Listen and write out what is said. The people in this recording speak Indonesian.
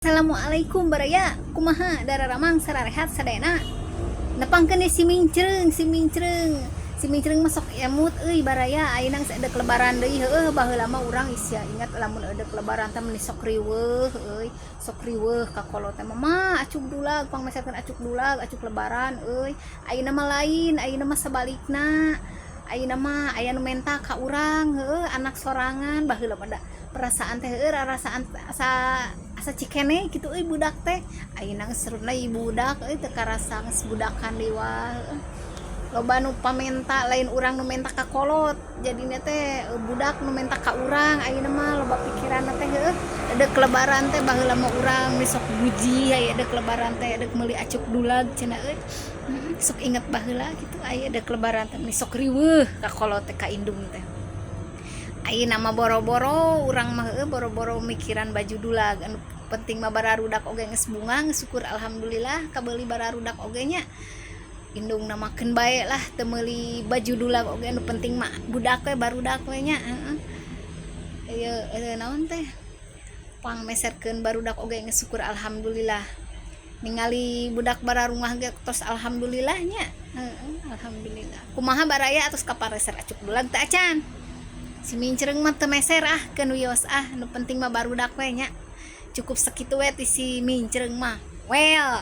Assalamualaikum baraya kumaha dararamang sararehat sadayana nepangkeun si mincreung masok emut euy baraya ayeuna geus edek lebaran deui heueuh baheula mah urang sia ingat lamun edek lebaran teh meni sok riweuh euy sok riweuh ka kolot teh mah acuk dulag pangmeserkeun acuk dulag acuk lebaran euy ayeuna mah lain ayeuna mah sabalikna ayeuna mah aya nu menta ka urang heueuh anak sorangan baheula pada perasaan teh heueuh rarasaan asa cikene kitu euy budak teh ayeuna seruna ibu budak euy teu karasa geus budakan deui wah loba nu pamenta lain urang nu menta ka kolot jadinya teh budak nu menta ka urang ayeuna mah loba pikiranna teh heueuh edek lebaran teh baheula mah urang geus sok buji aya edek lebaran teh edek meuli acuk dulag cenah euy sok inget baheula kitu aya edek lebaran teh sok riweuh ka kolot teh ka indung teh ayeuna mah boro-boro urang mah heueuh boro-boro mikiran baju dulag anu penting mah bararudak oge geus bunga geus syukur alhamdulillah kabeuli bararudak oge nya indungna makeun bae lah teu meuli baju dulag oge anu penting mah budak we barudak we nya ieu naon teh pangmeserkeun barudak oge geus syukur alhamdulillah ningali budak bararungah ge tos alhamdulillah nya alhamdulillah kumaha baraya atos kapareser acuk dulag teh acan si mincreung mah teu meser keun wios nu penting mah barudak we nya cukup sakitu we ti si mincreung mah well